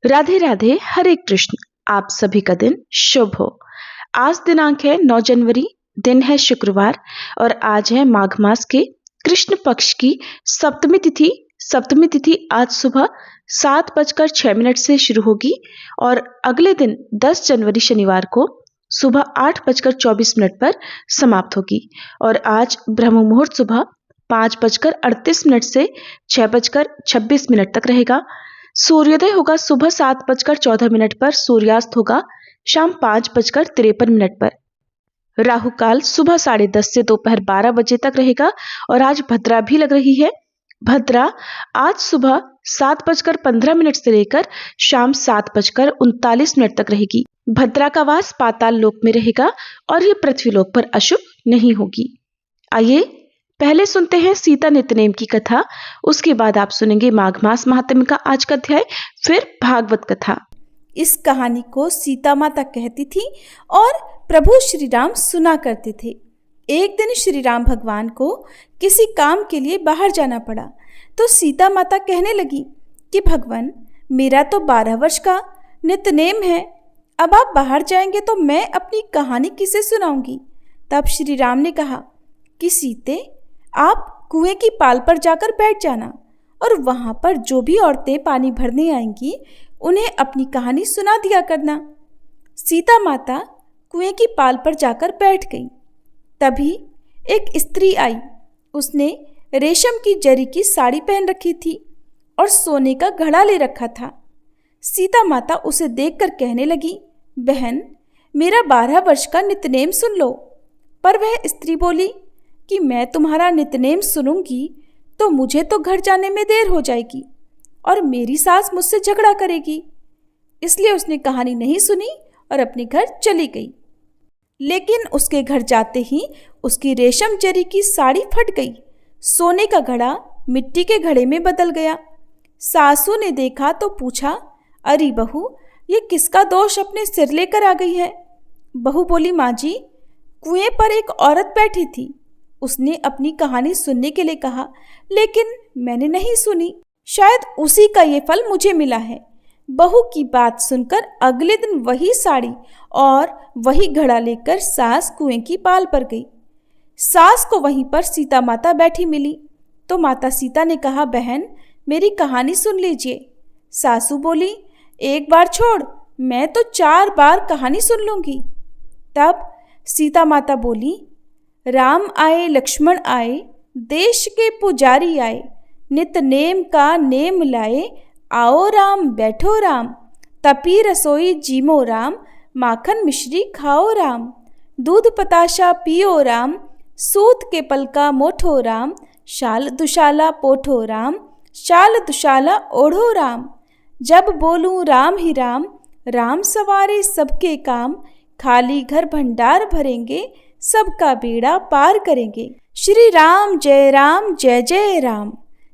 राधे राधे, हरे कृष्ण। आप सभी का दिन शुभ हो। आज दिनांक है 9 जनवरी, दिन है शुक्रवार और आज है माघ मास के कृष्ण पक्ष की सप्तमी तिथि। सप्तमी तिथि आज सुबह 7:06 से शुरू होगी और अगले दिन 10 जनवरी शनिवार को सुबह 8:24 पर समाप्त होगी। और आज ब्रह्म मुहूर्त सुबह 5:38 से 6:26 तक रहेगा। सूर्योदय होगा सुबह 7:14 पर, सूर्यास्त होगा शाम 5:53 पर। राहु काल सुबह 10:30 से दोपहर 12 बजे तक रहेगा और आज भद्रा भी लग रही है। भद्रा आज सुबह 7:15 से लेकर शाम 7:39 तक रहेगी। भद्रा का वास पाताल लोक में रहेगा और ये पृथ्वी लोक पर अशुभ नहीं होगी। आइए पहले सुनते हैं सीता नित्यनेम की कथा, उसके बाद आप सुनेंगे माघ मास महात्म्य का आज का अध्याय, फिर भागवत कथा। इस कहानी को सीता माता कहती थी और प्रभु श्री राम सुना करते थे। एक दिन श्री राम भगवान को किसी काम के लिए बाहर जाना पड़ा तो सीता माता कहने लगी कि भगवान, मेरा तो 12 वर्ष का नित्यनेम है, अब आप बाहर जाएंगे तो मैं अपनी कहानी किसे सुनाऊंगी। तब श्री राम ने कहा कि सीते, आप कुएं की पाल पर जाकर बैठ जाना और वहां पर जो भी औरतें पानी भरने आएंगी उन्हें अपनी कहानी सुना दिया करना। सीता माता कुएं की पाल पर जाकर बैठ गई। तभी एक स्त्री आई। उसने रेशम की जरी की साड़ी पहन रखी थी और सोने का घड़ा ले रखा था। सीता माता उसे देखकर कहने लगी, बहन, मेरा 12 वर्ष का नित्यनेम सुन लो। पर वह स्त्री बोली कि मैं तुम्हारा नित्यनेम सुनूंगी तो मुझे तो घर जाने में देर हो जाएगी और मेरी सास मुझसे झगड़ा करेगी। इसलिए उसने कहानी नहीं सुनी और अपने घर चली गई। लेकिन उसके घर जाते ही उसकी रेशम जरी की साड़ी फट गई। सोने का घड़ा मिट्टी के घड़े में बदल गया। सासू ने देखा तो पूछा, अरे बहू, ये किसका दोष अपने सिर लेकर आ गई है। बहू बोली, माँ जी, कुएं पर एक औरत बैठी थी, उसने अपनी कहानी सुनने के लिए कहा, लेकिन मैंने नहीं सुनी। शायद उसी का ये फल मुझे मिला है। बहू की बात सुनकर अगले दिन वही साड़ी और वही घड़ा लेकर सास कुएं की पाल पर गई। सास को वहीं पर सीता माता बैठी मिली तो माता सीता ने कहा, बहन, मेरी कहानी सुन लीजिए। सासू बोली, एक बार छोड़, मैं तो 4 बार कहानी सुन लूंगी। तब सीता माता बोली, राम आए लक्ष्मण आए, देश के पुजारी आए, नित नेम का नेम लाए, आओ राम बैठो राम, तपी रसोई जीमो राम, माखन मिश्री खाओ राम, दूध पताशा पियो राम, सूत के पलका मोठो राम, शाल दुशाला पोठो राम, शाल दुशाला ओढ़ो राम, जब बोलूं राम ही राम, राम सवारे सबके काम, खाली घर भंडार भरेंगे, सबका बेड़ा पार करेंगे, श्री राम जय जय राम।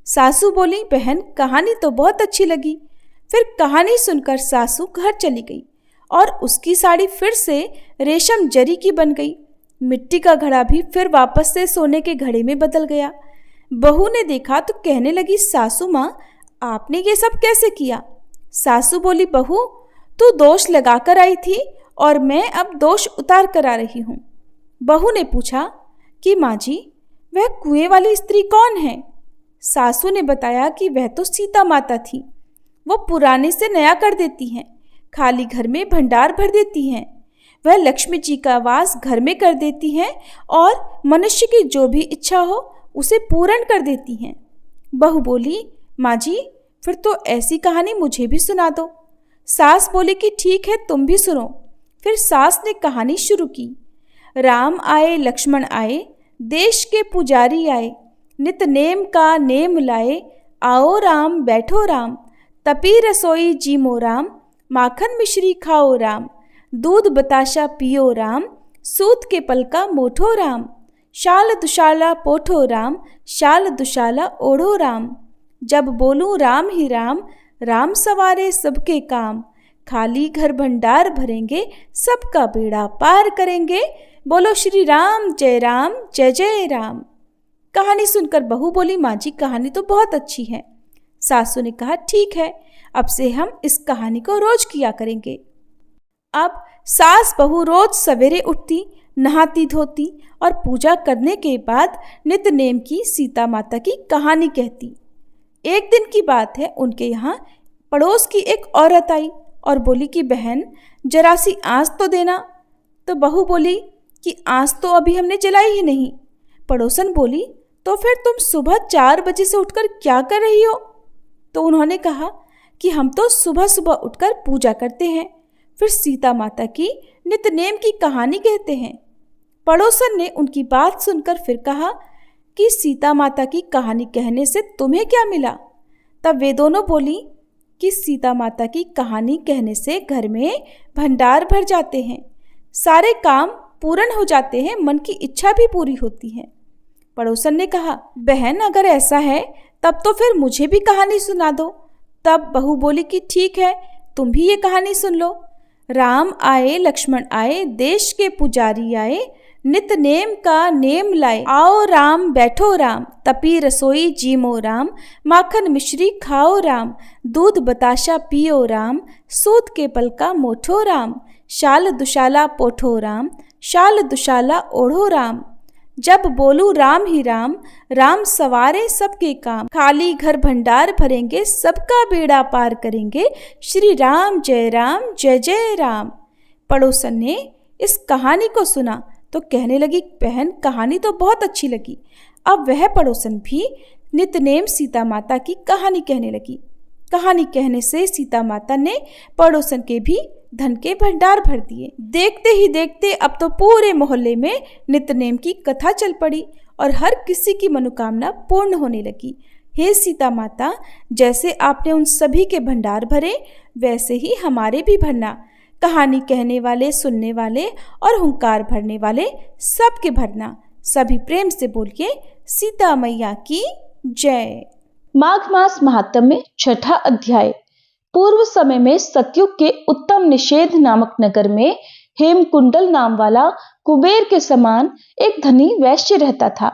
सासू बोली, बहन, कहानी तो बहुत अच्छी लगी। फिर कहानी सुनकर सासू घर चली गई और उसकी साड़ी फिर से रेशम जरी की बन गई। मिट्टी का घड़ा भी फिर वापस से सोने के घड़े में बदल गया। बहू ने देखा तो कहने लगी, सासू माँ, आपने ये सब कैसे किया। सासू बोली, बहू, तू दोष लगाकर आई थी और मैं अब दोष उतार कर आ रही हूँ। बहू ने पूछा कि माँ जी, वह कुएं वाली स्त्री कौन है। सासू ने बताया कि वह तो सीता माता थी। वो पुराने से नया कर देती हैं, खाली घर में भंडार भर देती हैं। वह लक्ष्मी जी का वास घर में कर देती हैं और मनुष्य की जो भी इच्छा हो उसे पूर्ण कर देती हैं। बहू बोली, माँ जी, फिर तो ऐसी कहानी मुझे भी सुना दो। सास बोली कि ठीक है, तुम भी सुनो। फिर सास ने कहानी शुरू की। राम आए लक्ष्मण आए, देश के पुजारी आए, नित नेम का नेम लाए, आओ राम बैठो राम, तपी रसोई जीमो राम, माखन मिश्री खाओ राम, दूध बताशा पियो राम, सूत के पलका मोठो राम, शाल दुशाला पोठो राम, शाल दुशाला ओढ़ो राम, जब बोलूं राम ही राम, राम सवारे सबके काम, खाली घर भंडार भरेंगे, सबका बेड़ा पार करेंगे, बोलो श्री राम जय जय राम। कहानी सुनकर बहू बोली, माँ जी, कहानी तो बहुत अच्छी है। सासू ने कहा, ठीक है, अब से हम इस कहानी को रोज किया करेंगे। अब सास बहू रोज सवेरे उठती, नहाती धोती और पूजा करने के बाद नित्य नेम की सीता माता की कहानी कहती। एक दिन की बात है, उनके यहाँ पड़ोस की एक औरत आई और बोली कि बहन जरा सी आँच तो देना। तो बहू बोली कि आँच तो अभी हमने जलाई ही नहीं। पड़ोसन बोली तो फिर तुम सुबह 4 बजे से उठकर क्या कर रही हो? तो उन्होंने कहा कि हम तो सुबह सुबह उठकर पूजा करते हैं, फिर सीता माता की नित्य नेम की कहानी कहते हैं। पड़ोसन ने उनकी बात सुनकर फिर कहा कि सीता माता की कहानी कहने से तुम्हें क्या मिला? तब वे दोनों बोली कि सीता माता की कहानी कहने से घर में भंडार भर जाते हैं, सारे काम पूर्ण हो जाते हैं, मन की इच्छा भी पूरी होती है। पड़ोसन ने कहा बहन अगर ऐसा है तब तो फिर मुझे भी कहानी सुना दो। तब बहू बोली कि ठीक है, तुम भी ये कहानी सुन लो। राम आए लक्ष्मण आए, देश के पुजारी आए, नित नेम का नेम लाए। आओ राम बैठो राम, तपी रसोई जीमो राम, माखन मिश्री खाओ राम, दूध बताशा पियो राम, सूत के पल का मोठो राम, शाल दुशाला पोठो राम, शाल दुशाला ओढ़ो राम। जब बोलू राम ही राम, राम सवारे सबके काम, खाली घर भंडार भरेंगे, सबका बेड़ा पार करेंगे, श्री राम जय जय राम। पड़ोसन ने इस कहानी को सुना तो कहने लगी बहन कहानी तो बहुत अच्छी लगी। अब वह पड़ोसन भी नित्य नेम सीता माता की कहानी कहने लगी। कहानी कहने से सीता माता ने पड़ोसन के भी धन के भंडार भर दिए। देखते ही देखते अब तो पूरे मोहल्ले में नित्य नेम की कथा चल पड़ी और हर किसी की मनोकामना पूर्ण होने लगी। हे सीता माता, जैसे आपने उन सभी के भंडार भरे वैसे ही हमारे भी भरना। कहानी कहने वाले, सुनने वाले और हुंकार भरने वाले सबके भरना। सभी प्रेम से बोलिए सीता मैया की जय। माघ मास महात्म्य में 6ठा अध्याय। पूर्व समय में सतयुग के उत्तम निषेध नामक नगर में हेमकुंडल नाम वाला कुबेर के समान एक धनी वैश्य रहता था,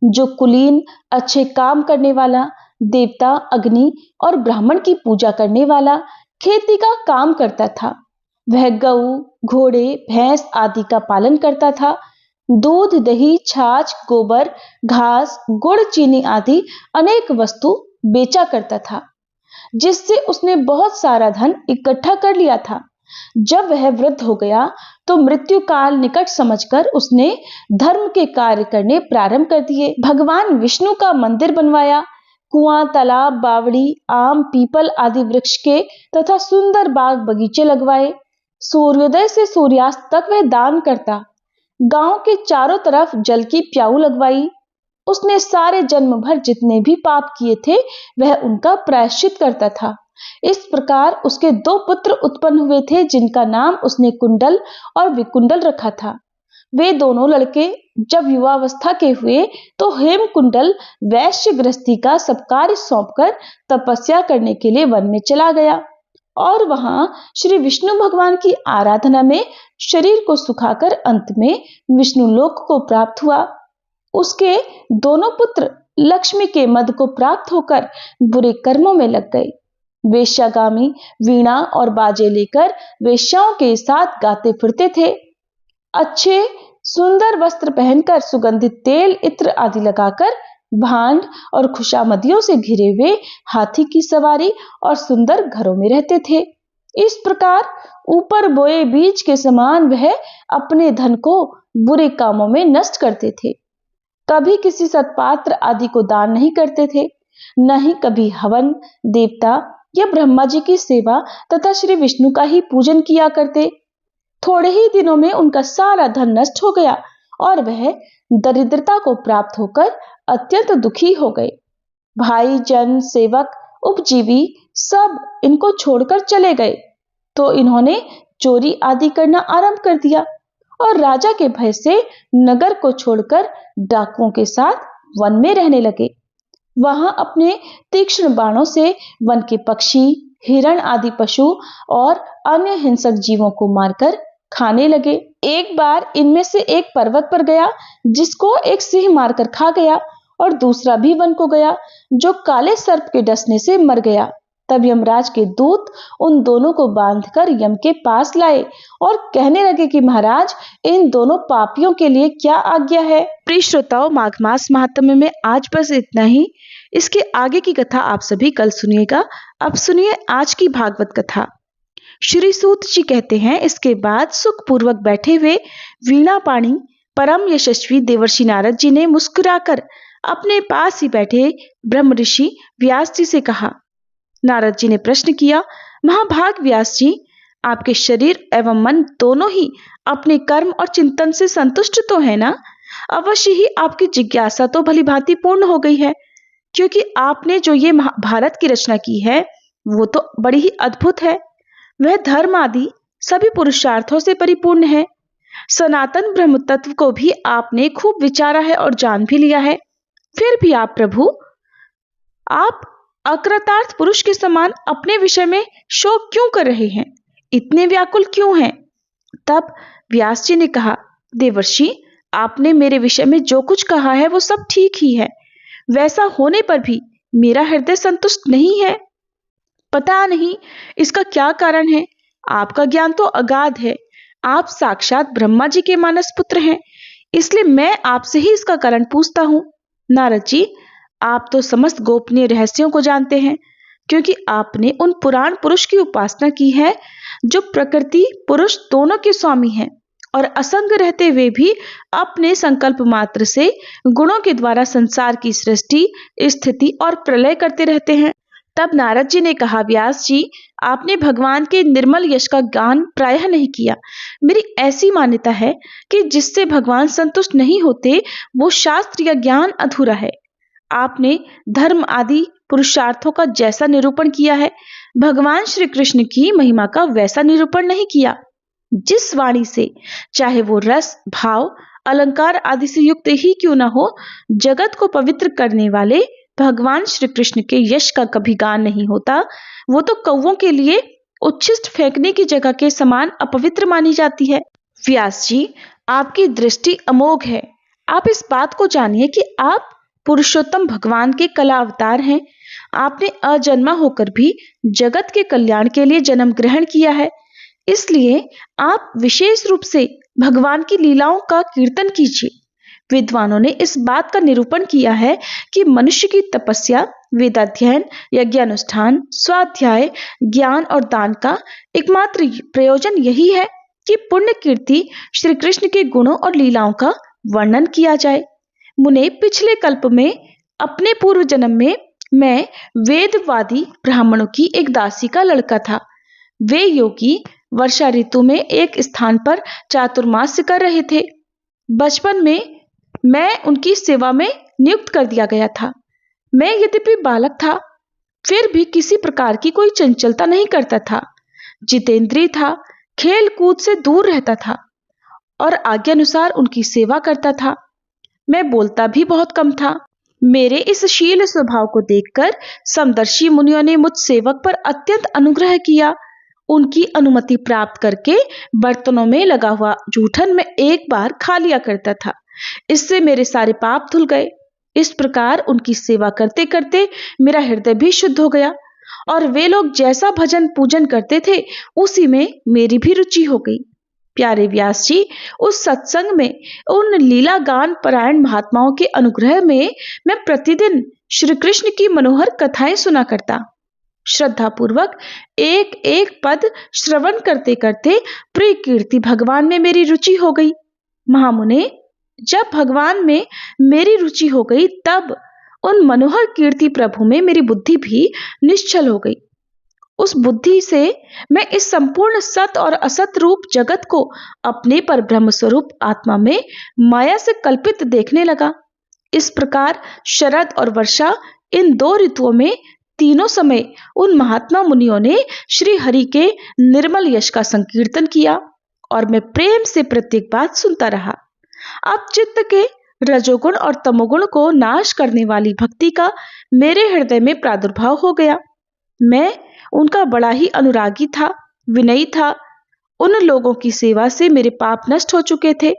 जो कुलीन, अच्छे काम करने वाला, देवता अग्नि और ब्राह्मण की पूजा करने वाला, खेती का काम करता था। वह गऊ, घोड़े, भैंस आदि का पालन करता था। दूध, दही, छाछ, गोबर, घास, गुड़, चीनी आदि अनेक वस्तु बेचा करता था, जिससे उसने बहुत सारा धन इकट्ठा कर लिया था। जब वह वृद्ध हो गया तो मृत्यु काल निकट समझकर उसने धर्म के कार्य करने प्रारंभ कर दिए। भगवान विष्णु का मंदिर बनवाया, कुआं, तालाब, बावड़ी, आम, पीपल आदि वृक्ष के तथा सुंदर बाग बगीचे लगवाए। सूर्योदय से सूर्यास्त तक वह दान करता। गांव के चारों तरफ जल की प्याऊ लगवाई। उसने सारे जन्म भर जितने भी पाप किए थे वह उनका प्रायश्चित करता था। इस प्रकार उसके 2 पुत्र उत्पन्न हुए थे, जिनका नाम उसने कुंडल और विकुंडल रखा था। वे दोनों लड़के जब युवावस्था के हुए तो हेमकुंडल वैश्य गृहस्थी का सब कार्य सौंपकर तपस्या करने के लिए वन में चला गया और वहां श्री विष्णु भगवान की आराधना में शरीर को सुखाकर अंत में विष्णु लोक को प्राप्त हुआ। उसके दोनों पुत्र लक्ष्मी के मद को प्राप्त होकर बुरे कर्मों में लग गए। वेश्यागामी वीणा और बाजे लेकर वेश्याओं के साथ गाते फिरते थे। अच्छे सुंदर वस्त्र पहनकर, सुगंधित तेल, इत्र आदि लगाकर, भांड और खुशामदियों से घिरे हुए हाथी की सवारी और सुंदर घरों में रहते थे। इस प्रकार ऊपर बोए बीज के समान वह अपने धन को बुरे कामों में नष्ट करते थे। कभी किसी सत्पात्र आदि को दान नहीं करते थे, न ही कभी हवन, देवता या ब्रह्मा जी की सेवा तथा श्री विष्णु का ही पूजन किया करते। थोड़े ही दिनों में उनका सारा धन नष्ट हो गया और वह दरिद्रता को प्राप्त होकर अत्यंत दुखी हो गए। भाई, जन, सेवक, उपजीवी सब इनको छोड़कर चले गए तो इन्होंने चोरी आदि करना आरंभ कर दिया और राजा के भय से नगर को छोड़कर डाकुओं के साथ वन में रहने लगे। वहां अपने तीक्ष्ण बाणों से वन के पक्षी, हिरण आदि पशु और अन्य हिंसक जीवों को मारकर खाने लगे। एक बार इनमें से एक पर्वत पर गया, जिसको एक सिंह मारकर खा गया, और दूसरा भी वन को गया, जो काले सर्प के डसने से मर गया। तब यमराज के दूत उन दोनों को बांधकर यम के पास लाए और कहने लगे कि महाराज, इन दोनों पापियों के लिए क्या आज्ञा है। प्रिय श्रोताओं, माघ मास महात्म्य में आज बस इतना ही। इसके आगे की कथा आप सभी कल सुनिएगा। अब सुनिए आज की भागवत कथा। श्री सूत जी कहते हैं, इसके बाद सुखपूर्वक बैठे हुए वीणा पाणी परम यशस्वी देवर्षि नारद जी ने मुस्कुराकर अपने पास ही बैठे ब्रह्म ऋषि व्यास जी से कहा। नारद जी ने प्रश्न किया, महाभाग व्यास जी, आपके शरीर एवं मन दोनों ही अपने कर्म और चिंतन से संतुष्ट तो है ना? अवश्य ही आपकी जिज्ञासा तो भली भांति पूर्ण हो गई है, क्योंकि आपने जो ये महाभारत की रचना की है वो तो बड़ी ही अद्भुत है। वह धर्म आदि सभी पुरुषार्थों से परिपूर्ण है। सनातन ब्रह्म तत्व को भी आपने खूब विचारा है और जान भी लिया है। फिर भी आप प्रभु, आप अकृतार्थ पुरुष के समान अपने विषय में शोक क्यों कर रहे हैं? इतने व्याकुल क्यों हैं? तब व्यास जी ने कहा, देवर्षि, आपने मेरे विषय में जो कुछ कहा है वो सब ठीक ही है। वैसा होने पर भी मेरा हृदय संतुष्ट नहीं है। पता नहीं इसका क्या कारण है। आपका ज्ञान तो अगाध है। आप साक्षात ब्रह्मा जी के मानस पुत्र हैं, इसलिए मैं आपसे ही इसका कारण पूछता हूं। नारद जी, आप तो समस्त गोपनीय रहस्यों को जानते हैं, क्योंकि आपने उन पुराण पुरुष की उपासना की है जो प्रकृति पुरुष दोनों के स्वामी हैं और असंग रहते हुए भी अपने संकल्प मात्र से गुणों के द्वारा संसार की सृष्टि, स्थिति और प्रलय करते रहते हैं। तब नारद जी ने कहा, व्यास जी, आपने भगवान के निर्मल यश का गान प्रायः नहीं किया। मेरी ऐसी मान्यता है कि जिससे भगवान संतुष्ट नहीं होते वो शास्त्र या ज्ञान अधूरा है। आपने धर्म आदि पुरुषार्थों का जैसा निरूपण किया है, भगवान श्री कृष्ण की महिमा का वैसा निरूपण नहीं किया। जिस वाणी से, चाहे वो रस, भाव, अलंकार आदि से युक्त ही क्यों न हो, जगत को पवित्र करने वाले भगवान श्री कृष्ण के यश का कभी गान नहीं होता। वो तो कौवों के लिए उच्छिष्ट फेंकने की जगह के समान अपवित्र मानी जाती है। व्यास जी, आपकी दृष्टि अमोघ है। आप इस बात को जानिए कि आप पुरुषोत्तम भगवान के कला अवतार हैं। आपने अजन्मा होकर भी जगत के कल्याण के लिए जन्म ग्रहण किया है, इसलिए आप विशेष रूप से भगवान की लीलाओं का कीर्तन कीजिए। विद्वानों ने इस बात का निरूपण किया है कि मनुष्य की तपस्या, वेदाध्ययन, यज्ञानुष्ठान, स्वाध्याय, ज्ञान और दान का एकमात्र प्रयोजन यही है कि पुण्य कीर्ति श्री कृष्ण के गुणों और लीलाओं का वर्णन किया जाए। मुने, पिछले कल्प में अपने पूर्व जन्म में मैं वेदवादी ब्राह्मणों की एक दासी का लड़का था। वे योगी वर्षा ऋतु में एक स्थान पर चातुर्मास्य कर रहे थे। बचपन में मैं उनकी सेवा में नियुक्त कर दिया गया था। मैं यद्यपि बालक था, फिर भी किसी प्रकार की कोई चंचलता नहीं करता था। जितेंद्रिय था, खेल कूद से दूर रहता था और आज्ञानुसार उनकी सेवा करता था। मैं बोलता भी बहुत कम था। मेरे इस शील स्वभाव को देखकर समदर्शी मुनियों ने मुझ सेवक पर अत्यंत अनुग्रह किया। उनकी अनुमति प्राप्त करके बर्तनों में लगा हुआ जूठन मैं एक बार खा लिया करता था। इससे मेरे सारे पाप धुल गए। इस प्रकार उनकी सेवा करते करते मेरा हृदय भी शुद्ध हो गया और वे लोग जैसा भजन पूजन करते थे उसी में मेरी भी रुचि हो गई। प्यारे व्यास जी, उस सत्संग में उन लीला गान परायण महात्माओं के अनुग्रह में मैं प्रतिदिन श्री कृष्ण की मनोहर कथाएं सुना करता। श्रद्धा पूर्वक एक एक पद श्रवण करते करते प्रिय कीर्ति भगवान में मेरी रुचि हो गई। महामुने, जब भगवान में मेरी रुचि हो गई तब उन मनोहर कीर्ति प्रभु में मेरी बुद्धि भी निश्चल हो गई। उस बुद्धि से मैं इस संपूर्ण सत और असत रूप जगत को अपने पर ब्रह्म स्वरूप आत्मा में माया से कल्पित देखने लगा। इस प्रकार शरद और वर्षा, इन दो ऋतुओं में तीनों समय उन महात्मा मुनियों ने श्री हरि के निर्मल यश का संकीर्तन किया और मैं प्रेम से प्रत्येक बात सुनता रहा। अब चित्त के रजोगुण और तमोगुण को नाश करने वाली भक्ति का मेरे हृदय में प्रादुर्भाव हो गया। मैं उनका बड़ा ही अनुरागी था, विनयी था। उन लोगों की सेवा से मेरे पाप नष्ट हो चुके थे।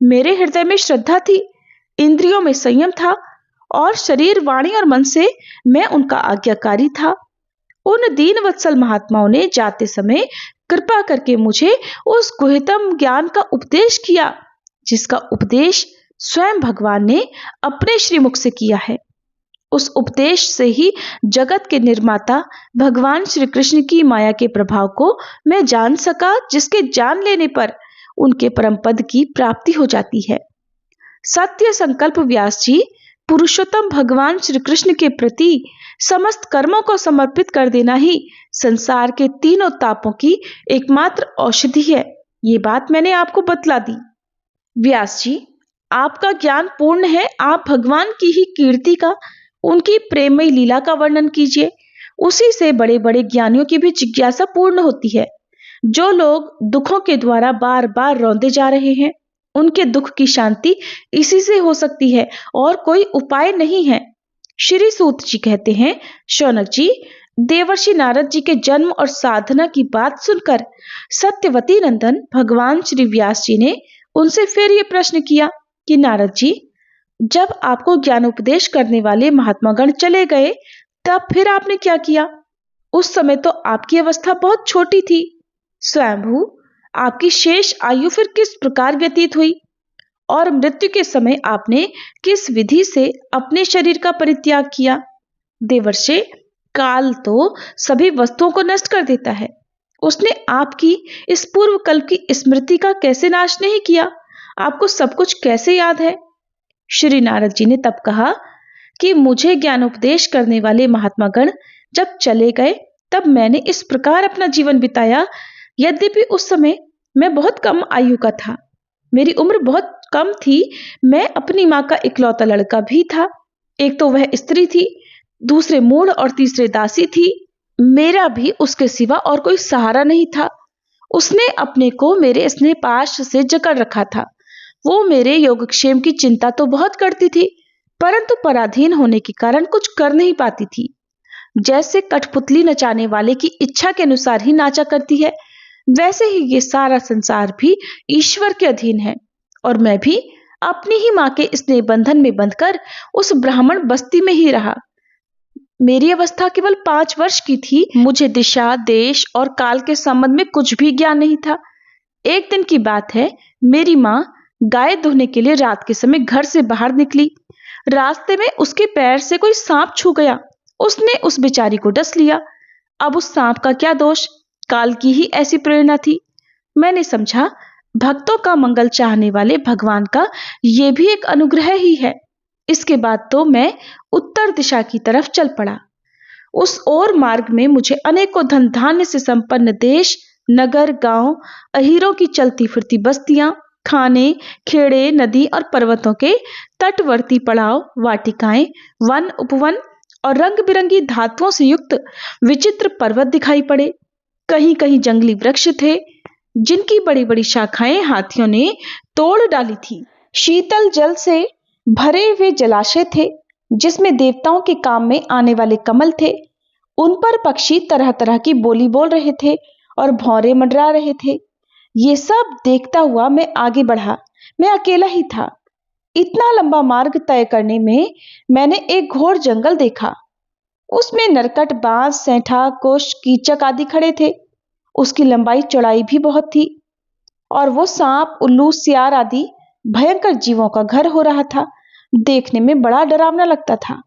मेरे हृदय में श्रद्धा थी, इंद्रियों में संयम था और शरीर, वाणी और मन से मैं उनका आज्ञाकारी था। उन दीन वत्सल महात्माओं ने जाते समय कृपा करके मुझे उस गुह्यतम ज्ञान का उपदेश किया, जिसका उपदेश स्वयं भगवान ने अपने श्रीमुख से किया है। उस उपदेश से ही जगत के निर्माता भगवान श्री कृष्ण की माया के प्रभाव को मैं जान सका, जिसके जान लेने पर उनके परम पद की प्राप्ति हो जाती है। सत्य संकल्प व्यास जी, पुरुषोत्तम भगवान श्री कृष्ण के प्रति समस्त कर्मों को समर्पित कर देना ही संसार के तीनों तापों की एकमात्र औषधि है। ये बात मैंने आपको बतला दी। व्यास जी, आपका ज्ञान पूर्ण है, आप भगवान की ही कीर्ति का, उनकी प्रेममयी लीला का वर्णन कीजिए। उसी से बड़े बड़े ज्ञानियों की भी जिज्ञासा पूर्ण होती है। जो लोग दुखों के द्वारा बार बार रौंदे जा रहे हैं, उनके दुख की शांति इसी से हो सकती है और कोई उपाय नहीं है। श्री सूत जी कहते हैं, शौनक जी, देवर्षि नारद जी के जन्म और साधना की बात सुनकर सत्यवती नंदन भगवान श्री व्यास जी ने उनसे फिर ये प्रश्न किया कि नारद जी, जब आपको ज्ञानोपदेश करने वाले महात्मागण चले गए, तब फिर आपने क्या किया? उस समय तो आपकी अवस्था बहुत छोटी थी। स्वयंभू, आपकी शेष आयु फिर किस प्रकार व्यतीत हुई और मृत्यु के समय आपने किस विधि से अपने शरीर का परित्याग किया? देवर्षि, काल तो सभी वस्तुओं को नष्ट कर देता है। उसने आपकी इस पूर्व कल्प की स्मृति का कैसे नाश नहीं किया? आपको सब कुछ कैसे याद है? श्री नारद जी ने तब कहा कि मुझे ज्ञानोपदेश करने वाले महात्मागण जब चले गए, तब मैंने इस प्रकार अपना जीवन बिताया। यद्यपि उस समय मैं बहुत कम आयु का था, मेरी उम्र बहुत कम थी, मैं अपनी माँ का इकलौता लड़का भी था। एक तो वह स्त्री थी, दूसरे मूढ़ और तीसरे दासी थी। मेरा भी उसके सिवा और कोई सहारा नहीं था। उसने अपने को मेरे स्नेह पाश से जकड़ रखा था। वो मेरे योगक्षेम की चिंता तो बहुत करती थी, परंतु पराधीन होने के कारण कुछ कर नहीं पाती थी। जैसे कठपुतली नचाने वाले की इच्छा के अनुसार ही नाचा करती है, वैसे ही ये सारा संसार भी ईश्वर के अधीन है और मैं भी अपनी ही माँ के स्नेह बंधन में बंधकर उस ब्राह्मण बस्ती में ही रहा। मेरी अवस्था केवल 5 वर्ष की थी। मुझे दिशा, देश और काल के संबंध में कुछ भी ज्ञान नहीं था। एक दिन की बात है, मेरी माँ गाय धोने के लिए रात के समय घर से बाहर निकली। रास्ते में उसके पैर से कोई सांप छू गया। उसने उस बेचारी को डस लिया। अब उस सांप का क्या दोष? काल की ही ऐसी प्रेरणा थी। मैंने समझा, भक्तों का मंगल चाहने वाले भगवान का यह भी एक अनुग्रह ही है। इसके बाद तो मैं उत्तर दिशा की तरफ चल पड़ा। उस ओर मार्ग में मुझे अनेकों धन धान्य से संपन्न देश, नगर, गांव, अहीरों की चलती फिरती बस्तियां, खाने, खेड़े, नदी और पर्वतों के तटवर्ती पड़ाव, वाटिकाएं, वन, उपवन और रंग बिरंगी धातुओं से युक्त विचित्र पर्वत दिखाई पड़े। कहीं कहीं जंगली वृक्ष थे, जिनकी बड़ी बड़ी शाखाएं हाथियों ने तोड़ डाली थी। शीतल जल से भरे हुए जलाशय थे, जिसमें देवताओं के काम में आने वाले कमल थे। उन पर पक्षी तरह तरह की बोली बोल रहे थे और भौरे मंडरा रहे थे। ये सब देखता हुआ मैं आगे बढ़ा। मैं अकेला ही था। इतना लंबा मार्ग तय करने में मैंने एक घोर जंगल देखा। उसमें नरकट, बांस, सेंठा, कुश, कीचक आदि खड़े थे। उसकी लंबाई चौड़ाई भी बहुत थी और वो सांप, उल्लू, सियार आदि भयंकर जीवों का घर हो रहा था। देखने में बड़ा डरावना लगता था।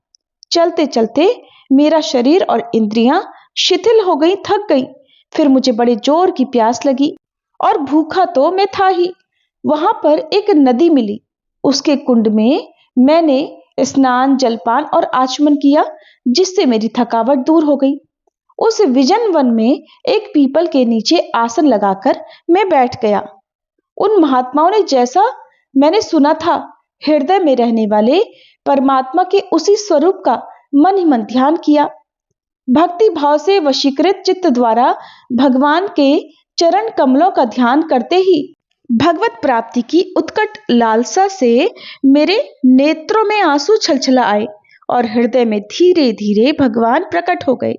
चलते चलते मेरा शरीर और इंद्रियां शिथिल हो गई, थक गई। फिर मुझे बड़े जोर की प्यास लगी और भूखा तो मैं था ही। वहां पर एक नदी मिली। उसके कुंड में मैंने स्नान, जलपान और आचमन किया, जिससे मेरी थकावट दूर हो गई। उस विजन वन में एक पीपल के नीचे आसन लगाकर मैं बैठ गया। उन महात्माओं ने जैसा मैंने सुना था, हृदय में रहने वाले परमात्मा के उसी स्वरूप का मन ही मन ध्यान किया। भक्ति भाव से वशीकृत चित्त द्वारा भगवान के चरण कमलों का ध्यान करते ही भगवत प्राप्ति की उत्कट लालसा से मेरे नेत्रों में आंसू छलछला आए और हृदय में धीरे धीरे भगवान प्रकट हो गए।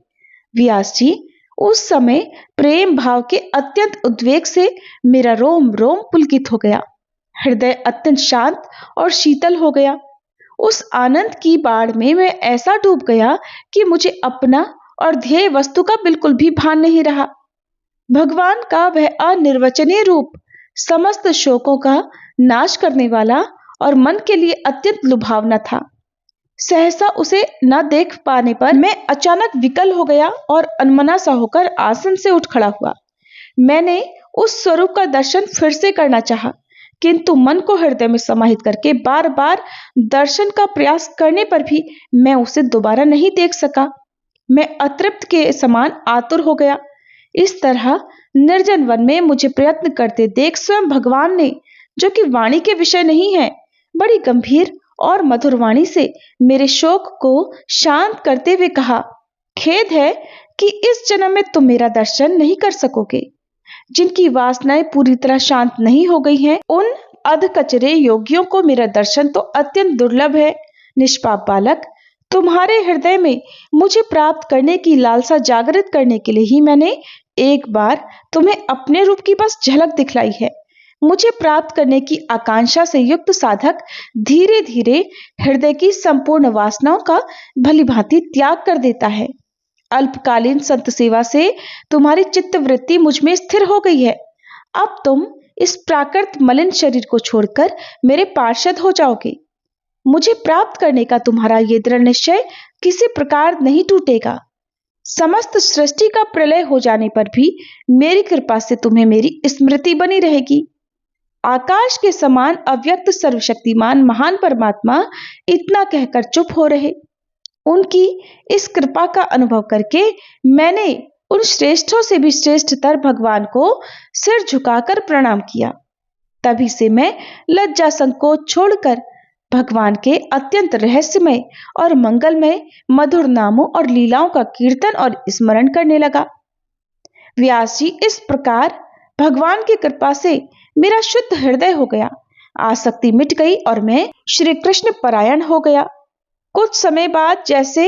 व्यास जी, उस समय प्रेम भाव के अत्यंत उद्वेग से मेरा रोम रोम पुलकित हो गया। हृदय अत्यंत शांत और शीतल हो गया। उस आनंद की बाढ़ में मैं ऐसा डूब गया कि मुझे अपना और ध्येय वस्तु का बिल्कुल भी भान नहीं रहा। भगवान का वह अनिर्वचनीय रूप समस्त शोकों का नाश करने वाला और मन के लिए अत्यंत लुभावना था। सहसा उसे न देख पाने पर मैं अचानक विकल हो गया और अनमना सा होकर आसन से उठ खड़ा हुआ। मैंने उस स्वरूप का दर्शन फिर से करना चाहा, किंतु मन को हृदय में समाहित करके बार बार दर्शन का प्रयास करने पर भी मैं उसे दोबारा नहीं देख सका। मैं अतृप्त के समान आतुर हो गया। इस तरह निर्जन वन में मुझे प्रयत्न करते देख स्वयं भगवान ने, जो कि वाणी के विषय नहीं है, बड़ी गंभीर और मधुर वाणी से मेरे शोक को शांत करते हुए कहा, खेद है कि इस जन्म में तुम मेरा दर्शन नहीं कर सकोगे। जिनकी वासनाएं पूरी तरह शांत नहीं हो गई हैं, उन अधकचरे योगियों को मेरा दर्शन तो अत्यंत दुर्लभ है। निष्पाप बालक, तुम्हारे हृदय में मुझे प्राप्त करने की लालसा जागृत करने के लिए ही मैंने एक बार तुम्हें अपने रूप की बस झलक दिखलाई है। मुझे प्राप्त करने की आकांक्षा से युक्त साधक धीरे धीरे हृदय की संपूर्ण वासनाओं का भलीभांति त्याग कर देता है। अल्पकालीन संत सेवा से तुम्हारी चित्त वृत्ति मुझ में स्थिर हो गई है। अब तुम इस प्राकृत मलिन शरीर को छोड़कर मेरे पार्षद हो जाओगे। मुझे प्राप्त करने का तुम्हारा ये दृढ़ निश्चय किसी प्रकार नहीं टूटेगा। समस्त सृष्टि का प्रलय हो जाने पर भी मेरी कृपा से तुम्हें मेरी स्मृति बनी रहेगी। आकाश के समान अव्यक्त सर्वशक्तिमान महान परमात्मा इतना कहकर चुप हो रहे। उनकी इस कृपा का अनुभव करके मैंने उन श्रेष्ठों से भी श्रेष्ठतर भगवान को सिर झुकाकर प्रणाम किया। तभी से मैं लज्जा संकोच छोड़कर भगवान के अत्यंत रहस्यमय और मंगलमय मधुर नामों और लीलाओं का कीर्तन और स्मरण करने लगा। व्यास जी, इस प्रकार भगवान की कृपा से मेरा शुद्ध हृदय हो गया, आसक्ति मिट गई और मैं श्री कृष्ण परायण हो गया। कुछ समय बाद जैसे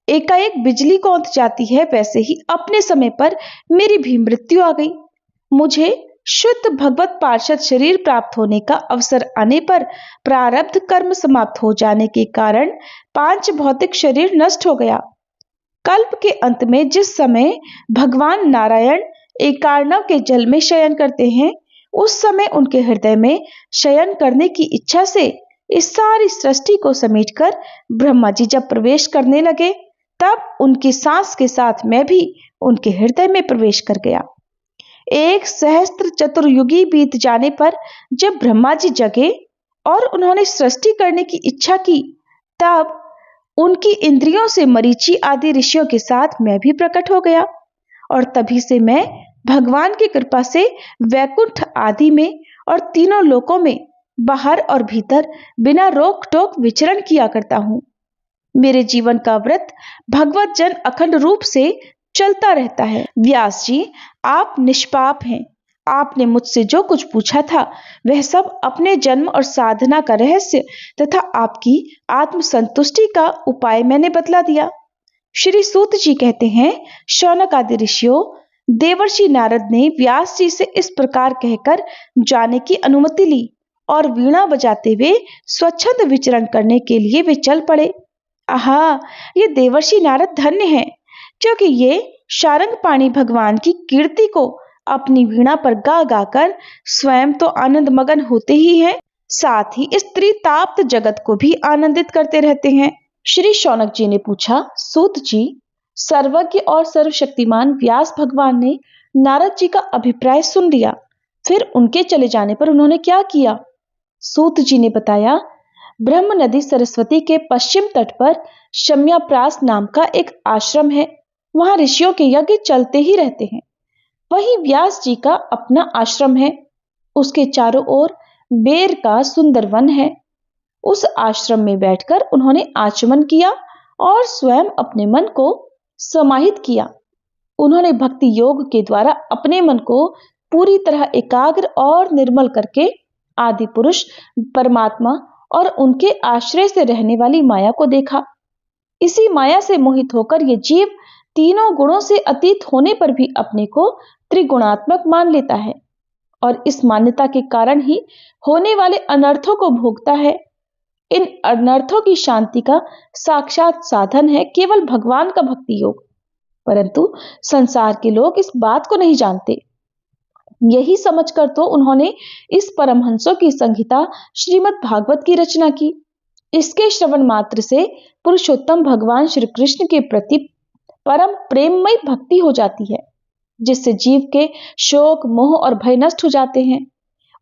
एकाएक बिजली कौंध जाती है, वैसे ही अपने समय पर मेरी भी मृत्यु आ गई। मुझे शुद्ध भगवत पार्षद शरीर प्राप्त होने का अवसर आने पर प्रारब्ध कर्म समाप्त हो जाने के कारण 5 भौतिक शरीर नष्ट हो गया। कल्प के अंत में जिस समय भगवान नारायण एकार्णव के जल में शयन करते हैं, उस समय उनके हृदय में शयन करने की इच्छा से इस सारी सृष्टि को समेटकर ब्रह्मा जी जब प्रवेश करने लगे, तब उनकी सांस के साथ मैं भी उनके हृदय में प्रवेश कर गया। 1 सहस्त्र चतुर्युगी बीत जाने पर जब ब्रह्मा जी जगे और उन्होंने सृष्टि करने की इच्छा की, तब उनकी इंद्रियों से मरीचि आदि ऋषियों के साथ मैं भी प्रकट हो गया और तभी से मैं भगवान की कृपा से वैकुंठ आदि में और तीनों लोकों में बाहर और भीतर बिना रोक टोक विचरण किया करता हूँ। मेरे जीवन का व्रत भगवत जन अखंड रूप से चलता रहता है। व्यास जी, आप निष्पाप हैं। आपने मुझसे जो कुछ पूछा था वह सब अपने जन्म और साधना का रहस्य तथा आपकी आत्मसंतुष्टि का उपाय मैंने बतला दिया। श्री सूत जी कहते हैं, शौनक आदि ऋषियों, देवर्षि नारद ने व्यास जी से इस प्रकार कहकर जाने की अनुमति ली और वीणा बजाते हुए स्वच्छंद विचरण करने के लिए वे चल पड़े। आहा, ये देवर्षि नारद धन्य हैं, क्योंकि ये शारंगपाणि भगवान की कीर्ति को अपनी वीणा पर गा गाकर स्वयं तो आनंद मगन होते ही हैं, साथ ही स्त्री ताप्त जगत को भी आनंदित करते रहते हैं। श्री शौनक जी ने पूछा, सूत जी, सर्वज्ञ और सर्वशक्तिमान व्यास भगवान ने नारद जी का अभिप्राय सुन लिया, फिर उनके चले जाने पर उन्होंने क्या किया? सूत जी ने बताया, ब्रह्म नदी सरस्वती के पश्चिम तट पर शम्याप्रास नाम का एक आश्रम है। वहां ऋषियों के यज्ञ चलते ही रहते हैं। वहीं व्यास जी का अपना आश्रम है। उसके चारों ओर बेर का सुंदर वन है। उस आश्रम में बैठकर उन्होंने आचमन किया और स्वयं अपने मन को समाहित किया। उन्होंने भक्ति योग के द्वारा अपने मन को पूरी तरह एकाग्र और निर्मल करके आदि पुरुष परमात्मा और उनके आश्रय से रहने वाली माया को देखा। इसी माया से मोहित होकर ये जीव तीनों गुणों से अतीत होने पर भी अपने को त्रिगुणात्मक मान लेता है और इस मान्यता के कारण ही होने वाले अनर्थों को भोगता है। इन अनर्थों की शांति का साक्षात साधन है केवल भगवान का भक्ति योग। परंतु संसार के लोग इस बात को नहीं जानते। यही समझकर तो उन्होंने इस परमहंसों की संहिता श्रीमद् भागवत की रचना की। इसके श्रवण मात्र से पुरुषोत्तम भगवान श्री कृष्ण के प्रति परम प्रेममय भक्ति हो जाती है, जिससे जीव के शोक, मोह और भय नष्ट हो जाते हैं।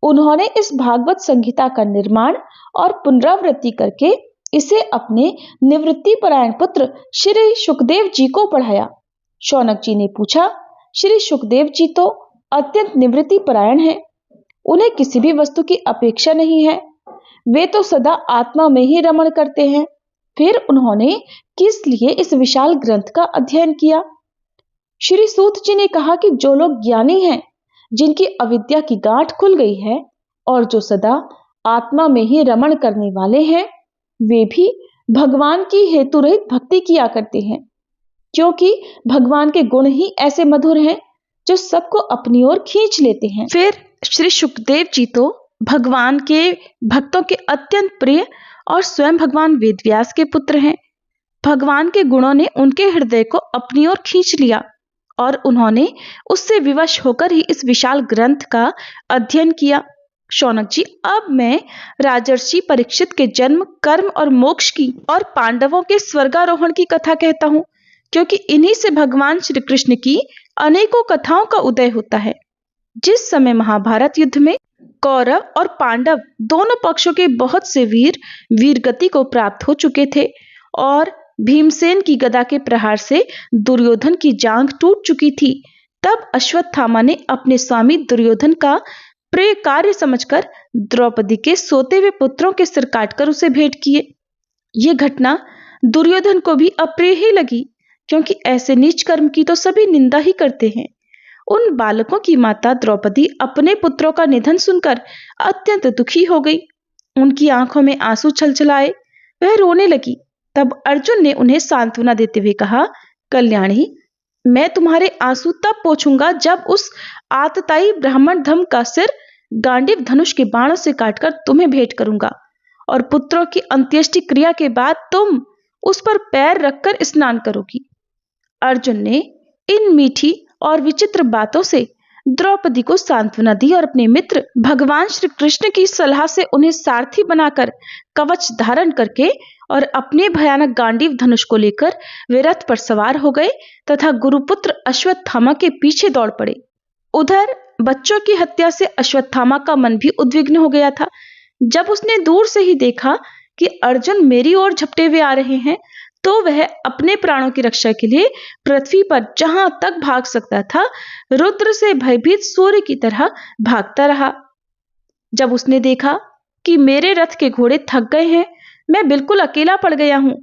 उन्होंने इस भागवत संहिता का निर्माण और पुनरावृत्ति करके इसे अपने निवृत्ति परायण पुत्र श्री सुखदेव जी को पढ़ाया। शौनक जी ने पूछा, श्री सुखदेव जी तो अत्यंत निवृत्ति परायण हैं, उन्हें किसी भी वस्तु की अपेक्षा नहीं है, वे तो सदा आत्मा में ही रमण करते हैं, फिर उन्होंने किस लिए इस विशाल ग्रंथ का अध्ययन किया? श्री सूत जी ने कहा कि जो लोग ज्ञानी हैं, जिनकी अविद्या की गांठ खुल गई है और जो सदा आत्मा में ही रमण करने वाले हैं, वे भी भगवान की हेतु रहित भक्ति किया करते हैं, क्योंकि भगवान के गुण ही ऐसे मधुर हैं जो सबको अपनी ओर खींच लेते हैं। फिर श्री सुखदेव जी तो भगवान के भक्तों के अत्यंत प्रिय और स्वयं भगवान वेदव्यास के पुत्र हैं। भगवान के गुणों ने उनके हृदय को अपनी ओर खींच लिया और उन्होंने उससे विवश होकर ही इस विशाल ग्रंथ का अध्ययन किया। शौनक जी, अब मैं राजर्षि परीक्षित के जन्म, कर्म और मोक्ष की और पांडवों के स्वर्गारोहण की कथा कहता हूँ, क्योंकि इन्हीं से भगवान श्री कृष्ण की अनेकों कथाओं का उदय होता है। जिस समय महाभारत युद्ध में कौरव और पांडव दोनों पक्षों के बहुत से वीर वीरगति को प्राप्त हो चुके थे और भीमसेन की गदा के प्रहार से दुर्योधन की जांघ टूट चुकी थी, तब अश्वत्थामा ने अपने स्वामी दुर्योधन का प्रिय कार्य समझकर द्रौपदी के सोते हुए पुत्रों के सिर काटकर उसे भेंट किए। ये घटना दुर्योधन को भी अप्रिय ही लगी, क्योंकि ऐसे नीच कर्म की तो सभी निंदा ही करते हैं। उन बालकों की माता द्रौपदी अपने पुत्रों का निधन सुनकर अत्यंत दुखी हो गई। उनकी आंखों में आंसू छलछलाए, वह रोने लगी। तब अर्जुन ने उन्हें सांत्वना देते हुए कहा, कल्याणी, मैं तुम्हारे आंसू तब पोंछूंगा जब उस आतताई ब्राह्मण धम का सिर गांडीव धनुष के बाणों से काटकर तुम्हें भेंट करूंगा, और पुत्रों की अंत्येष्टि क्रिया के बाद तुम उस पर पैर रखकर स्नान करोगी। अर्जुन ने इन मीठी और विचित्र बातों से द्रौपदी को सांत्वना दी और अपने मित्र भगवान श्री कृष्ण की सलाह से उन्हें सारथी बनाकर कवच धारण करके और अपने भयानक गांडीव धनुष को लेकर वे रथ पर सवार हो गए तथा गुरुपुत्र अश्वत्थामा के पीछे दौड़ पड़े। उधर बच्चों की हत्या से अश्वत्थामा का मन भी उद्विग्न हो गया था। जब उसने दूर से ही देखा कि अर्जुन मेरी ओर झपटे हुए आ रहे हैं, तो वह अपने प्राणों की रक्षा के लिए पृथ्वी पर जहां तक भाग सकता था, रुद्र से भयभीत सूर्य की तरह भागता रहा। जब उसने देखा कि मेरे रथ के घोड़े थक गए हैं, मैं बिल्कुल अकेला पड़ गया हूं,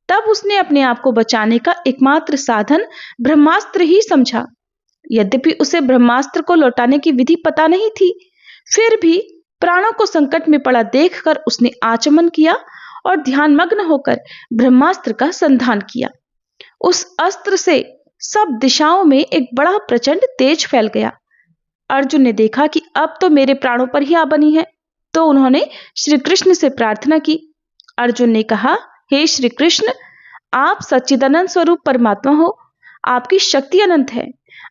तब उसने अपने आप को बचाने का एकमात्र साधन ब्रह्मास्त्र ही समझा। यद्यपि उसे ब्रह्मास्त्र को लौटाने की विधि पता नहीं थी, फिर भी प्राणों को संकट में पड़ा देखकर उसने आचमन किया और ध्यानमग्न होकर ब्रह्मास्त्र का संधान किया। उस अस्त्र से सब दिशाओं में एक बड़ा प्रचंड तेज फैल गया। अर्जुन ने देखा कि अब तो मेरे प्राणों पर ही आ बनी है, तो उन्होंने श्री कृष्ण से प्रार्थना की। अर्जुन ने कहा, हे श्री कृष्ण, आप सच्चिदानंद स्वरूप परमात्मा हो, आपकी शक्ति अनंत है,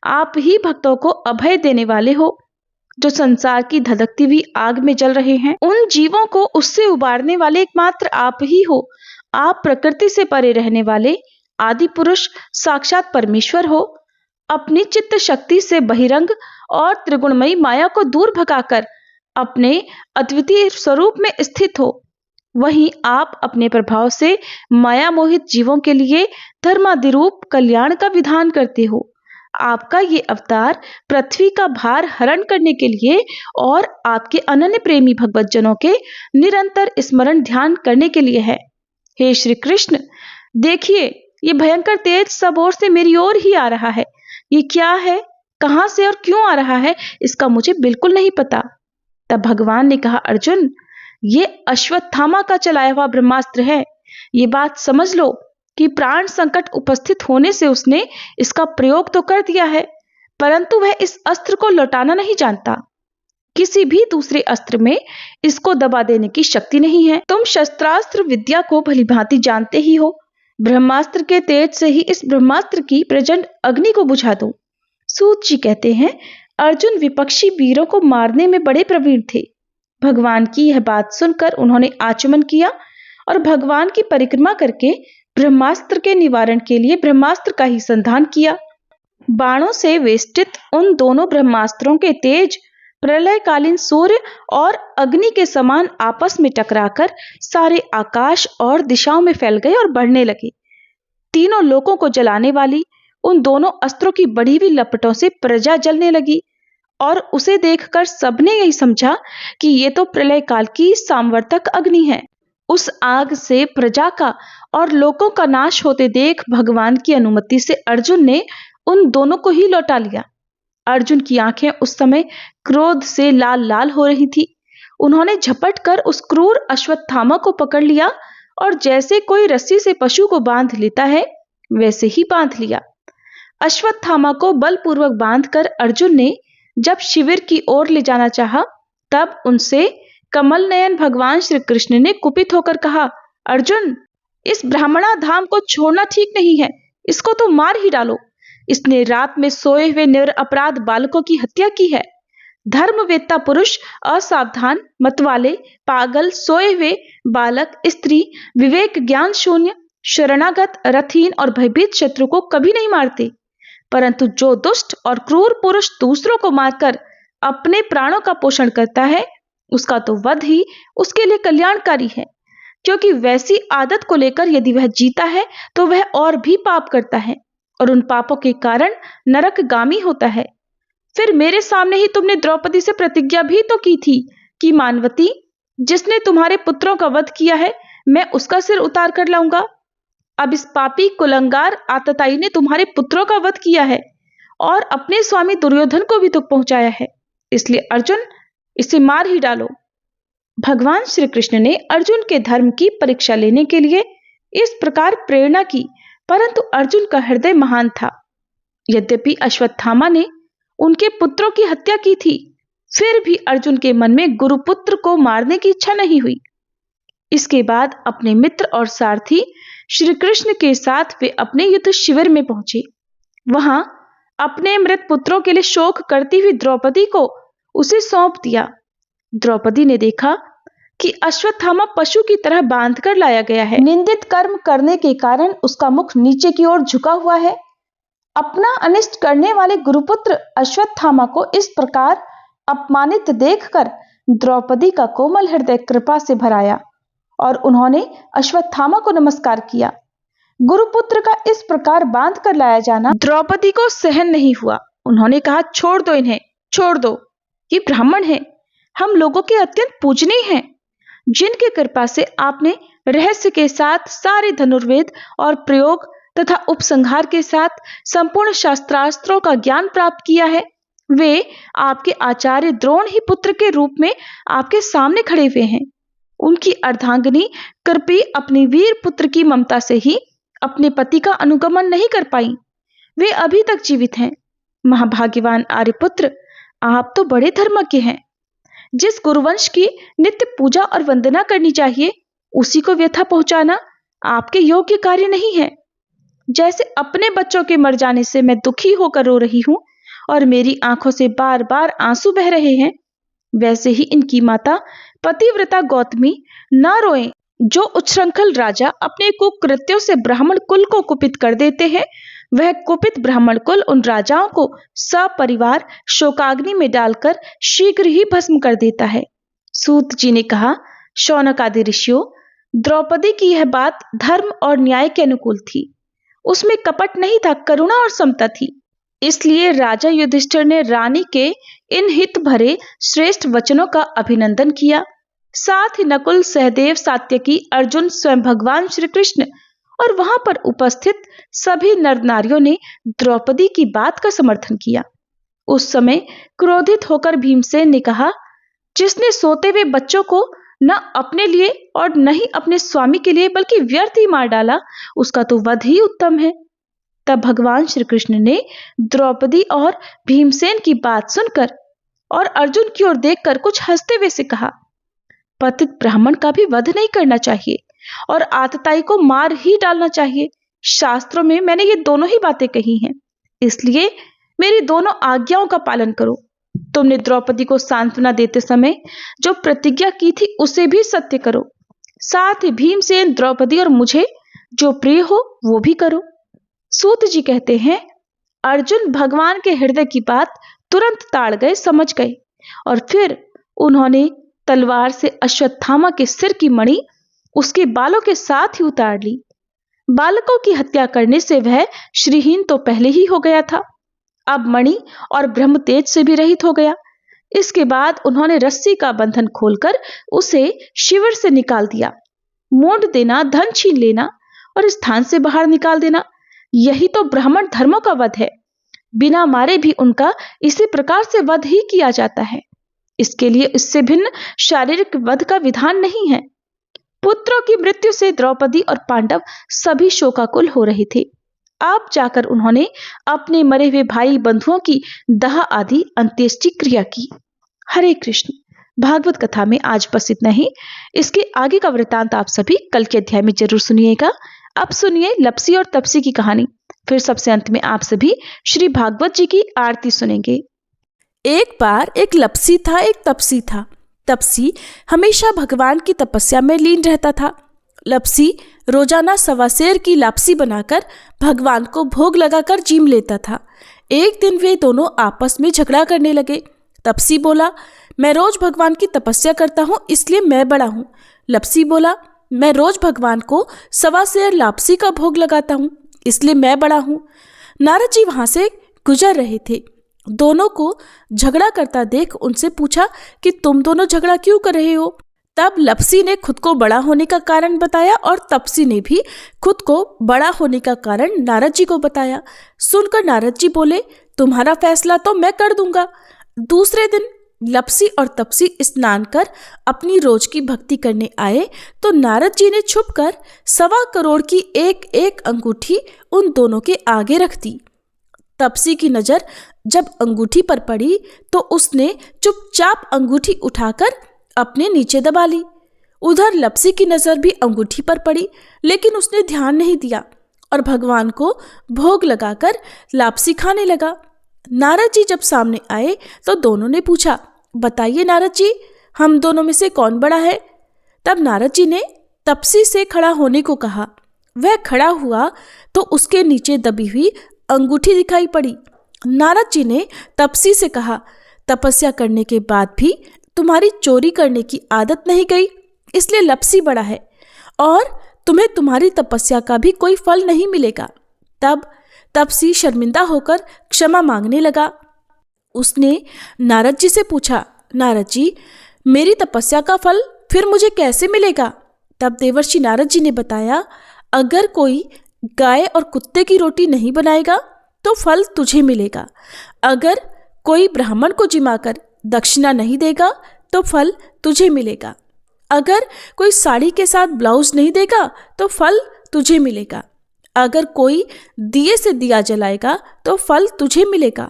आप ही भक्तों को अभय देने वाले हो। जो संसार की धधकती हुई आग में जल रहे हैं, उन जीवों को उससे उबारने वाले एकमात्र आप ही हो। आप प्रकृति से परे रहने वाले आदि पुरुष साक्षात परमेश्वर हो। अपनी चित्त शक्ति से बहिरंग और त्रिगुणमयी माया को दूर भगाकर अपने अद्वितीय स्वरूप में स्थित हो। वहीं आप अपने प्रभाव से माया मोहित जीवों के लिए धर्मादिरूप कल्याण का विधान करते हो। आपका ये अवतार पृथ्वी का भार हरण करने के लिए और आपके अनन्य प्रेमी भगवतजनों के निरंतर स्मरण ध्यान करने के लिए है। हे श्री कृष्ण, देखिए, ये भयंकर तेज सब ओर से मेरी ओर ही आ रहा है। ये क्या है, कहां से और क्यों आ रहा है, इसका मुझे बिल्कुल नहीं पता। तब भगवान ने कहा, अर्जुन, ये अश्वत्थामा का चलाया हुआ ब्रह्मास्त्र है। ये बात समझ लो कि प्राण संकट उपस्थित होने से उसने इसका प्रयोग तो कर दिया है, परंतु वह इस अस्त्र को लौटाना नहीं जानता। किसी भी दूसरे अस्त्र में इसको दबा देने की शक्ति नहीं है। तुम शस्त्रास्त्र विद्या को भलीभांति जानते ही हो। ब्रह्मास्त्र के तेज से ही इस ब्रह्मास्त्र की प्रचंड अग्नि को बुझा दूं। सूत जी कहते हैं, अर्जुन विपक्षी वीरों को मारने में बड़े प्रवीण थे। भगवान की यह बात सुनकर उन्होंने आचमन किया और भगवान की परिक्रमा करके ब्रह्मास्त्र के निवारण के लिए ब्रह्मास्त्र का ही संधान किया। बाणों से वेष्टित उन दोनों ब्रह्मास्त्रों के तेज प्रलयकालीन सूर्य और अग्नि के समान आपस में टकराकर सारे आकाश और दिशाओं में फैल गए और बढ़ने लगे। तीनों लोकों को जलाने वाली उन दोनों अस्त्रों की बढ़ी हुई लपटों से प्रजा जलने लगी और उसे देखकर सबने यही समझा कि ये तो प्रलय काल की सामवर्तक अग्नि है। उस आग से प्रजा का और लोकों का नाश होते देख भगवान की अनुमति से अर्जुन ने उन दोनों को ही लौटा लिया। अर्जुन की आंखें उस समय क्रोध से लाल लाल हो रही थी। उन्होंने झपट कर उस क्रूर अश्वत्थामा को पकड़ लिया और जैसे कोई रस्सी से पशु को बांध लेता है वैसे ही बांध लिया। अश्वत्थामा को बलपूर्वक बांधकर अर्जुन ने जब शिविर की ओर ले जाना चाहा, तब उनसे कमल नयन भगवान श्री कृष्ण ने कुपित होकर कहा, अर्जुन, इस ब्राह्मणा धाम को छोड़ना ठीक नहीं है, इसको तो मार ही डालो। इसने रात में सोए हुए निरपराध बालकों की हत्या की है। धर्मवेत्ता पुरुष असावधान, मतवाले, पागल, सोए हुए बालक, स्त्री, विवेक ज्ञान शून्य, शरणागत, रथहीन और भयभीत शत्रु को कभी नहीं मारते, परंतु जो दुष्ट और क्रूर पुरुष दूसरों को मारकर अपने प्राणों का पोषण करता है, उसका तो वध ही उसके लिए कल्याणकारी है, क्योंकि वैसी आदत को लेकर यदि वह जीता है तो वह और भी पाप करता है और उन पापों के कारण नरकगामी होता है। फिर मेरे सामने ही तुमने द्रौपदी से प्रतिज्ञा भी तो की थी कि मानवती, जिसने तुम्हारे पुत्रों का वध किया है, मैं उसका सिर उतार कर लाऊंगा। अब इस पापी कुलंगार आतताई ने तुम्हारे पुत्रों का वध किया है और अपने स्वामी दुर्योधन को भी दुख पहुंचाया है, इसलिए अर्जुन, इसे मार ही डालो। भगवान श्री कृष्ण ने अर्जुन के धर्म की परीक्षा लेने के लिए इस प्रकार प्रेरणा की, परंतु अर्जुन का हृदय महान था। यद्यपि अश्वत्थामा ने उनके पुत्रों की हत्या की थी, फिर भी अर्जुन के मन में गुरुपुत्र को मारने की इच्छा नहीं हुई। इसके बाद अपने मित्र और सारथी श्री कृष्ण के साथ वे अपने युद्ध शिविर में पहुंचे। वहां अपने मृत पुत्रों के लिए शोक करती हुई द्रौपदी को उसे सौंप दिया। द्रौपदी ने देखा कि अश्वत्थामा पशु की तरह बांध कर लाया गया है। निंदित कर्म करने के कारण उसका मुख नीचे की ओर झुका हुआ है। अपना अनिष्ट करने वाले गुरुपुत्र अश्वत्थामा को इस प्रकार अपमानित देखकर द्रौपदी का कोमल हृदय कृपा से भराया और उन्होंने अश्वत्थामा को नमस्कार किया। गुरुपुत्र का इस प्रकार बांध कर लाया जाना द्रौपदी को सहन नहीं हुआ। उन्होंने कहा, छोड़ दो इन्हें, छोड़ दो, ये ब्राह्मण हैं, हम लोगों के अत्यंत पूजनीय हैं, जिनकी कृपा से आपने रहस्य के साथ सारे धनुर्वेद और प्रयोग तथा उपसंहार के साथ संपूर्ण शास्त्रास्त्रों का ज्ञान प्राप्त किया है। वे आपके आचार्य द्रोण ही पुत्र के रूप में आपके सामने खड़े हुए हैं। उनकी अर्धांगिनी कृपी अपने वीर पुत्र की ममता से ही अपने पति का अनुगमन नहीं कर पाई। वे अभी तक जीवित हैं। महाभाग्यवान आर्यपुत्र, आप तो बड़े धर्मज्ञ हैं। जिस गुरुवंश की नित्य पूजा और वंदना करनी चाहिए, उसी को व्यथा पहुंचाना आपके योग्य कार्य नहीं है। जैसे अपने बच्चों के मर जाने से मैं दुखी होकर रो रही हूं और मेरी आंखों से बार बार आंसू बह रहे हैं, वैसे ही इनकी माता पतिव्रता गौतमी न रोएं। जो उच्छृंखल राजा अपने कुकृत्यों से ब्राह्मण कुल को कुपित कर देते हैं, वह कुपित ब्राह्मण कुल उन राजाओं को सपरिवार शोकाग्नि में डालकर शीघ्र ही भस्म कर देता है। सूत जी ने कहा, शौनक आदि ऋषियों, द्रौपदी की यह बात धर्म और न्याय के अनुकूल थी। उसमें कपट नहीं था, करुणा और समता थी। इसलिए राजा युधिष्ठिर ने रानी के इन हित भरे श्रेष्ठ वचनों का अभिनंदन किया। साथ ही नकुल, सहदेव, सात्यकी, अर्जुन, स्वयं भगवान श्री कृष्ण और वहां पर उपस्थित सभी नर नारियों ने द्रौपदी की बात का समर्थन किया। उस समय क्रोधित होकर भीमसेन ने कहा, जिसने सोते हुए बच्चों को न अपने लिए और न ही अपने स्वामी के लिए बल्कि व्यर्थ ही मार डाला, उसका तो वध ही उत्तम है। तब भगवान श्री कृष्ण ने द्रौपदी और भीमसेन की बात सुनकर और अर्जुन की ओर देखकर कुछ हंसते हुए से कहा, पतित ब्राह्मण का भी वध नहीं करना चाहिए, और आतताई को मार ही डालना चाहिए। शास्त्रों में मैंने ये दोनों ही बातें कही हैं, इसलिए मेरी दोनों आज्ञाओं का पालन करो। तुमने द्रौपदी को सांत्वना देते समय जो प्रतिज्ञा की थी उसे भी सत्य करो। साथ ही भीमसेन, द्रौपदी और मुझे जो प्रिय हो वो भी करो। सूत जी कहते हैं, अर्जुन भगवान के हृदय की बात तुरंत ताड़ गए, समझ गए, और फिर उन्होंने तलवार से अश्वत्थामा के सिर की मणि उसके बालों के साथ ही उतार ली। बालकों की हत्या करने से वह श्रीहीन तो पहले ही हो गया था, अब मणि और ब्रह्म तेज से भी रहित हो गया। इसके बाद उन्होंने रस्सी का बंधन खोलकर उसे शिविर से निकाल दिया। मोंड देना, धन छीन लेना और स्थान से बाहर निकाल देना, यही तो ब्राह्मण धर्मों का वध है। बिना मारे भी उनका इसी प्रकार से वध ही किया जाता है। इसके लिए इससे भिन्न शारीरिक वध का विधान नहीं है। पुत्रों की मृत्यु से द्रौपदी और पांडव सभी शोकाकुल हो रहे थे। अब जाकर उन्होंने अपने मरे हुए भाई बंधुओं की दाह आदि अंत्येष्टि क्रिया की। हरे कृष्ण। भागवत कथा में आज बस इतना ही। इसके आगे का वृतांत आप सभी कल के अध्याय में जरूर सुनिएगा। अब सुनिए लपसी और तपसी की कहानी। फिर सबसे अंत में आप सभी श्री भागवत जी की आरती सुनेंगे। एक बार एक लपसी था, एक तपसी था। तपसी हमेशा भगवान की तपस्या में लीन रहता था। लपसी रोजाना सवासेर की लापसी बनाकर भगवान को भोग लगाकर जीम लेता था। एक दिन वे दोनों आपस में झगड़ा करने लगे। तपसी बोला, मैं रोज भगवान की तपस्या करता हूँ, इसलिए मैं बड़ा हूँ। लपसी बोला, मैं रोज भगवान को सवासेर लापसी का भोग लगाता हूँ, इसलिए मैं बड़ा हूँ। नारद जी वहां से गुजर रहे थे। दोनों को झगड़ा करता देख उनसे पूछा कि तुम दोनों झगड़ा क्यों कर रहे हो। तब लपसी ने खुद को बड़ा होने का कारण बताया और तपसी ने भी खुद को बड़ा होने का कारण नारद जी को बताया। सुनकर नारद जी बोले, तुम्हारा फैसला तो मैं कर दूंगा। दूसरे दिन लपसी और तपसी स्नान कर अपनी रोज की भक्ति करने आए तो नारद जी ने छुपकर 1.25 करोड़ की एक एक अंगूठी उन दोनों के आगे रख दी। तपसी की नजर जब अंगूठी पर पड़ी तो उसने चुपचाप अंगूठी उठाकर अपने नीचे दबा ली। उधर लपसी की नजर भी अंगूठी पर पड़ी, लेकिन उसने ध्यान नहीं दिया और भगवान को भोग लगाकर लापसी खाने लगा। नारद जी जब सामने आए तो दोनों ने पूछा, बताइए नारद जी, हम दोनों में से कौन बड़ा है। तब नारद जी ने तपसी से खड़ा होने को कहा। वह खड़ा हुआ तो उसके नीचे दबी हुई अंगूठी दिखाई पड़ी। नारद जी ने तपसी से कहा, तपस्या करने के बाद भी तुम्हारी चोरी करने की आदत नहीं गई, इसलिए लपसी बड़ा है और तुम्हें तुम्हारी तपस्या का भी कोई फल नहीं मिलेगा। तब तपसी शर्मिंदा होकर क्षमा मांगने लगा। उसने नारद जी से पूछा, नारद जी, मेरी तपस्या का फल फिर मुझे कैसे मिलेगा। तब देवर्षि नारद जी ने बताया, अगर कोई गाय और कुत्ते की रोटी नहीं बनाएगा तो फल तुझे मिलेगा। अगर कोई ब्राह्मण को जिमाकर दक्षिणा नहीं देगा तो फल तुझे मिलेगा। अगर कोई साड़ी के साथ ब्लाउज नहीं देगा तो फल तुझे मिलेगा। अगर कोई दिए से दिया जलाएगा तो फल तुझे मिलेगा।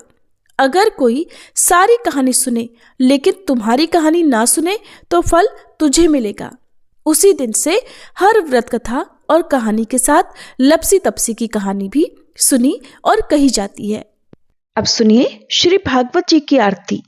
अगर कोई सारी कहानी सुने लेकिन तुम्हारी कहानी ना सुने तो फल तुझे मिलेगा। उसी दिन से हर व्रत कथा और कहानी के साथ लपसी तपसी की कहानी भी सुनी और कही जाती है। अब सुनिए श्री भागवत जी की आरती।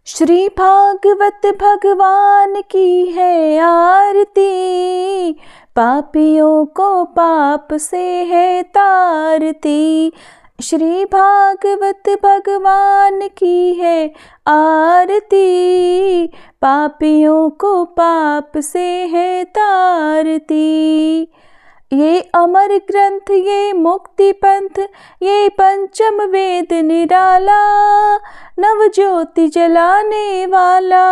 श्री भागवत भगवान की है आरती, पापियों को पाप से है तारती। श्री भागवत भगवान की है आरती, पापियों को पाप से है तारती। ये अमर ग्रंथ, ये मुक्ति पंथ, ये पंचम वेद निराला, नव ज्योति जलाने वाला।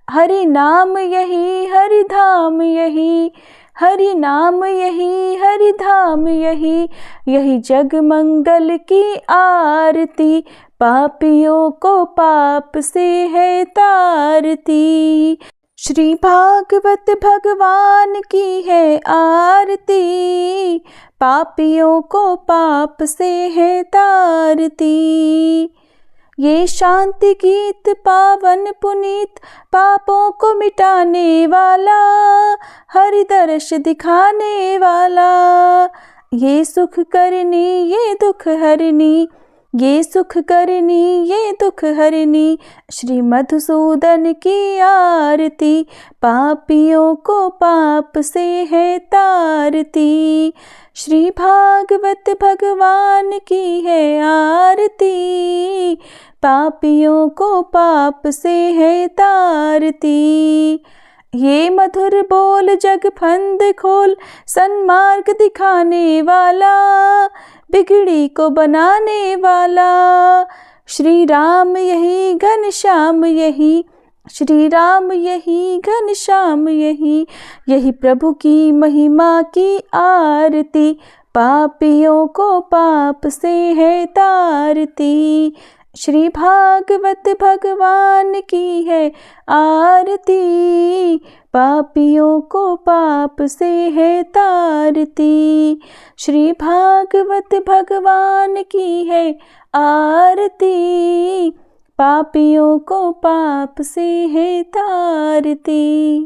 हरि नाम यही, हरि धाम यही, हरि नाम यही, हरि धाम यही, यही जग मंगल की आरती, पापियों को पाप से है तारती। श्री भागवत भगवान की है आरती, पापियों को पाप से है तारती। ये शांति गीत पावन पुनीत, पापों को मिटाने वाला, हरि दर्श दिखाने वाला। ये सुख करनी ये दुख हरनी, ये सुख करनी ये दुख हरनी, श्री मधुसूदन की आरती, पापियों को पाप से है तारती। श्री भागवत भगवान की है आरती, पापियों को पाप से है तारती। ये मधुर बोल जग फंद खोल, सन्मार्ग दिखाने वाला, बिगड़ी को बनाने वाला। श्री राम यही घनश्याम यही, श्री राम यही घनश्याम यही, यही प्रभु की महिमा की आरती, पापियों को पाप से है तारती। श्री भागवत भगवान की है आरती, पापियों को पाप से है तारती। श्री भागवत भगवान की है आरती, पापियों को पाप से है तारती।